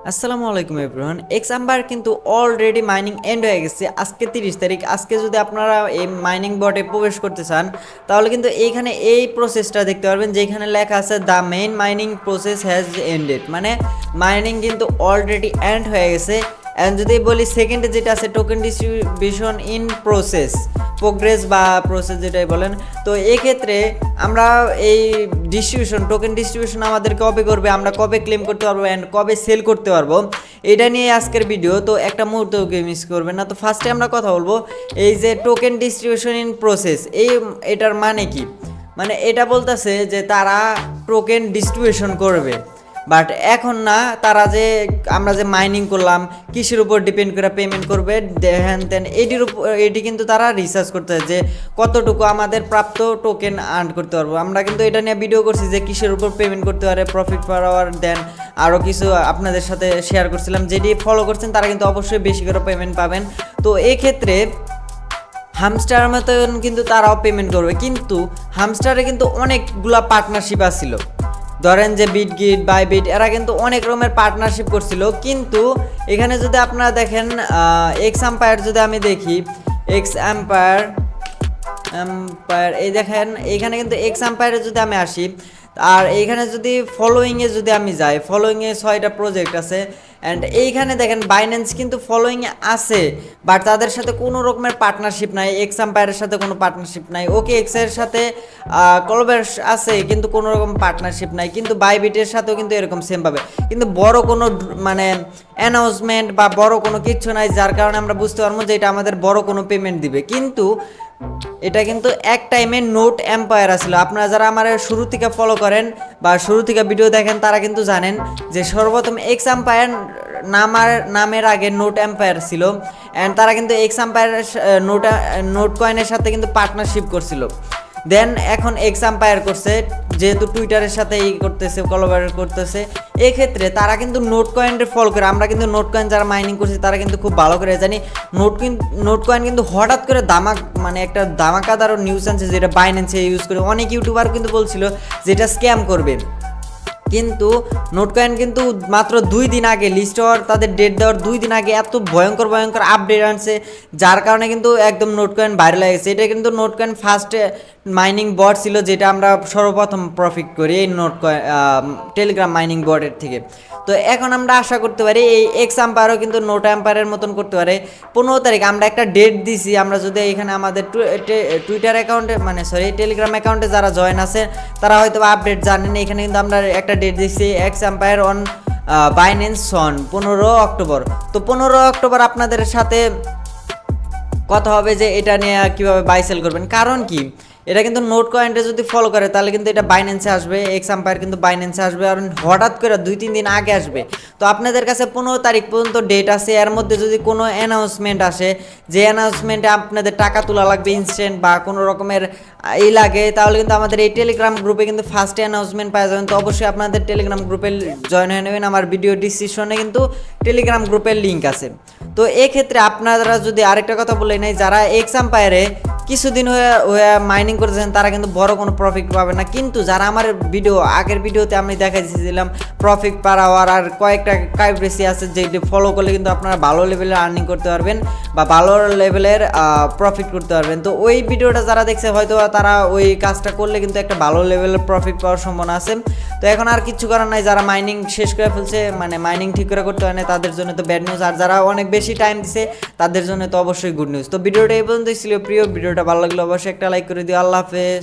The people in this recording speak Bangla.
আসসালামু আলাইকুম এভরিওয়ান। এক্সাম্বার কিন্তু অলরেডি মাইনিং এন্ড হয়ে গেছে আজকে 30 তারিখ। আজকে যদি আপনারা এই মাইনিং বটে প্রবেশ করতে চান তাহলে কিন্তু এইখানে এই প্রসেসটা দেখতে পারবেন যেখানে লেখা আছে the main mining process has ended, মানে মাইনিং কিন্তু অলরেডি এন্ড হয়ে গেছে। অ্যান্ড যদি বলি সেকেন্ডে যেটা আছে টোকেন ডিস্ট্রিবিউশন ইন প্রোগ্রেস বা প্রসেস যেটাই বলেন, তো এক্ষেত্রে আমরা এই টোকেন ডিস্ট্রিবিউশন আমাদের কবে করবে, আমরা কবে ক্লেম করতে পারবো অ্যান্ড কবে সেল করতে পারবো, এটা নিয়ে আজকের ভিডিও। তো একটা মুহূর্তকে মিস করবেন না। তো ফার্স্টে আমরা কথা বলবো এই যে টোকেন ডিস্ট্রিবিউশন ইন প্রসেস, এটার মানে কি। মানে এটা বলতেছে যে তারা টোকেন ডিস্ট্রিবিউশন করবে, বাট এখন না। তারা যে আমরা যে মাইনিং করলাম কিসের উপর ডিপেন্ড করে পেমেন্ট করবে হ্যান তেন, এটি কিন্তু তারা রিসার্চ করতে যে কতটুকু আমাদের প্রাপ্ত টোকেন আর্ন করতে পারবো। আমরা কিন্তু এটা নিয়ে ভিডিও করছি যে কিসের উপর পেমেন্ট করতে পারে, প্রফিট পার আওয়ার, দেন আরও কিছু আপনাদের সাথে শেয়ার করছিলাম। যেটি ফলো করছেন তারা কিন্তু অবশ্যই বেশি করে পেমেন্ট পাবেন। তো এক্ষেত্রে হামস্টার মতন কিন্তু তারাও পেমেন্ট করবে, কিন্তু হামস্টারে কিন্তু অনেকগুলা পার্টনারশিপ আসছিল। ধরেন যে বিটগিট, বাইবিট, এরা কিন্তু অনেক রকমের পার্টনারশিপ করছিল। কিন্তু এখানে যদি আপনারা দেখেন এক্স আম্পায়ার, যদি আমি দেখি এক্স আম্পায়ার এই দেখেন এইখানে কিন্তু এক্স আম্পায়ারে যদি আমি আসি আর এইখানে যদি ফলোয়িংয়ে যদি আমি যাই, ফলোয়িংয়ে 6টা প্রজেক্ট আছে। অ্যান্ড এইখানে দেখেন বাইন্যান্স কিন্তু ফলোয়িংয়ে আছে, বাট তাদের সাথে কোনো রকমের পার্টনারশিপ নাই। এক্স আম্পায়ারের সাথে কোনো পার্টনারশিপ নাই। ওকে এক্সের সাথে কোলাবরেট আছে কিন্তু কোনো রকম পার্টনারশিপ নাই। কিন্তু বাইবিটের সাথেও কিন্তু এরকম সেম পাবে, কিন্তু বড় কোনো মানে অ্যানাউন্সমেন্ট বা বড় কোনো কিচ্ছু নাই, যার কারণে আমরা বুঝতে পারবো যে এটা আমাদের বড় কোনো পেমেন্ট দিবে। কিন্তু এটা কিন্তু এক টাইমে নোট এম্পায়ার আসলে, আপনারা যারা আমার শুরু থেকে ফলো করেন বা শুরু থেকে ভিডিও দেখেন তারা কিন্তু জানেন যে সর্বপ্রথম এক্স আম্পায়ার নামের আগে নোট এম্পায়ার ছিল। অ্যান্ড তারা কিন্তু এক্স আম্পায়ারের নোট কয়েনের সাথে কিন্তু পার্টনারশিপ করছিল। দেন এখন এক্স আম্পায়ার করছে, যেহেতু টুইটারের সাথে করতেছে, কোলাবরেট করতেছে, এক্ষেত্রে তারা কিন্তু নোট কয়েনের ফলো করে। আমরা কিন্তু নোট কয়েন যারা মাইনিং করছি তারা কিন্তু খুব ভালো করে জানি নোট কয়েন কিন্তু হঠাৎ করে মানে একটা ধামাকাদার নিউজ আনছে যেটা বাইন্যান্সে ইউজ করে। অনেক ইউটিউবার কিন্তু বলছিল যেটা স্ক্যাম করবে, কিন্তু নোট কয়েন কিন্তু মাত্র 2 দিন আগে লিস্ট হওয়ার, তাদের ডেট দেওয়ার 2 দিন আগে এত ভয়ঙ্কর আপডেট আনছে, যার কারণে কিন্তু একদম নোট কয়েন ভাইরাল হয়ে গেছে। এটা কিন্তু নোট কয়েন ফার্স্ট মাইনিং বট ছিল, যেটা আমরা সর্বপ্রথম প্রফিট করি এই নোট কয়েন টেলিগ্রাম মাইনিং বটের থেকে। তো এখন আমরা আশা করতে পারি এই এক্স আম্পায়ারও কিন্তু নোট আম্পায়ারের মতন করতে পারে। 15 তারিখ আমরা একটা ডেট দিছি। আমরা যদি এখানে আমাদের টুইটার অ্যাকাউন্টে, মানে সরি টেলিগ্রাম অ্যাকাউন্টে যারা জয়েন আছে তারা হয়তো আপডেট জানেন। এখানে কিন্তু আমরা একটা ডেট দিচ্ছি x umpire on Binance on 15 October. তো 15 অক্টোবর আপনাদের সাথে কথা হবে যে এটা নিয়ে কীভাবে বাই সেল করবেন। কারণ কি, এটা কিন্তু নোট কয়েনটা যদি ফলো করে তাহলে কিন্তু এটা বাইন্যান্সে আসবে, এক্স আম্পায়ার কিন্তু বাইন্যান্সে আসবে, আর হঠাৎ করে 2-3 দিন আগে আসবে। তো আপনাদের কাছে 15 তারিখ পর্যন্ত ডেট আছে। এর মধ্যে যদি কোনো অ্যানাউন্সমেন্ট আসে যে অ্যানাউন্সমেন্টে আপনাদের টাকা তোলা লাগবে ইনস্ট্যান্ট বা কোনো রকমের লাগে, তাহলে কিন্তু আমাদের এই টেলিগ্রাম গ্রুপে কিন্তু ফার্স্ট অ্যানাউন্সমেন্ট পাওয়া যাবেন। তো অবশ্যই আপনাদের টেলিগ্রাম গ্রুপে জয়েন হয়ে নেবেন। আমার ভিডিও ডিসক্রিপশনে কিন্তু টেলিগ্রাম গ্রুপের লিঙ্ক আছে। তো এক্ষেত্রে আপনারা যদি আরেকটা কথা বলে নেই, যারা এক্স আম্পায়ারে কিছুদিন হয়ে মাইনিং করেছেন তারা কিন্তু বড় কোনো প্রফিট পাবে না। কিন্তু যারা আমার আগের ভিডিওতে আমি দেখাইছিলাম প্রফিট পার আওয়ার আর কয়েকটা কাইব্রেসি আছে যেটি ফলো করলে কিন্তু আপনারা ভালো লেভেলের আর্নিং করতে পারবেন বা ভালো লেভেলের প্রফিট করতে পারবেন। তো ওই ভিডিওটা যারা দেখছে হয়তো তারা ওই কাজটা করলে কিন্তু একটা ভালো লেভেলের প্রফিট পাওয়ার সম্ভাবনা আছে। তো এখন আর কিছু করার নাই, যারা মাইনিং শেষ করে ফেলছে, মানে মাইনিং ঠিক করে করতে হয় না, তাদের জন্য তো ব্যাড নিউজ। আর যারা অনেক বেশি টাইম দিছে তাদের জন্য তো অবশ্যই গুড নিউজ। তো ভিডিওটা এই পর্যন্তই ছিল। প্রিয় ভিডিওটা ভালো লাগলে অবশ্যই একটা লাইক করে দিও। আল্লাহ হাফেজ।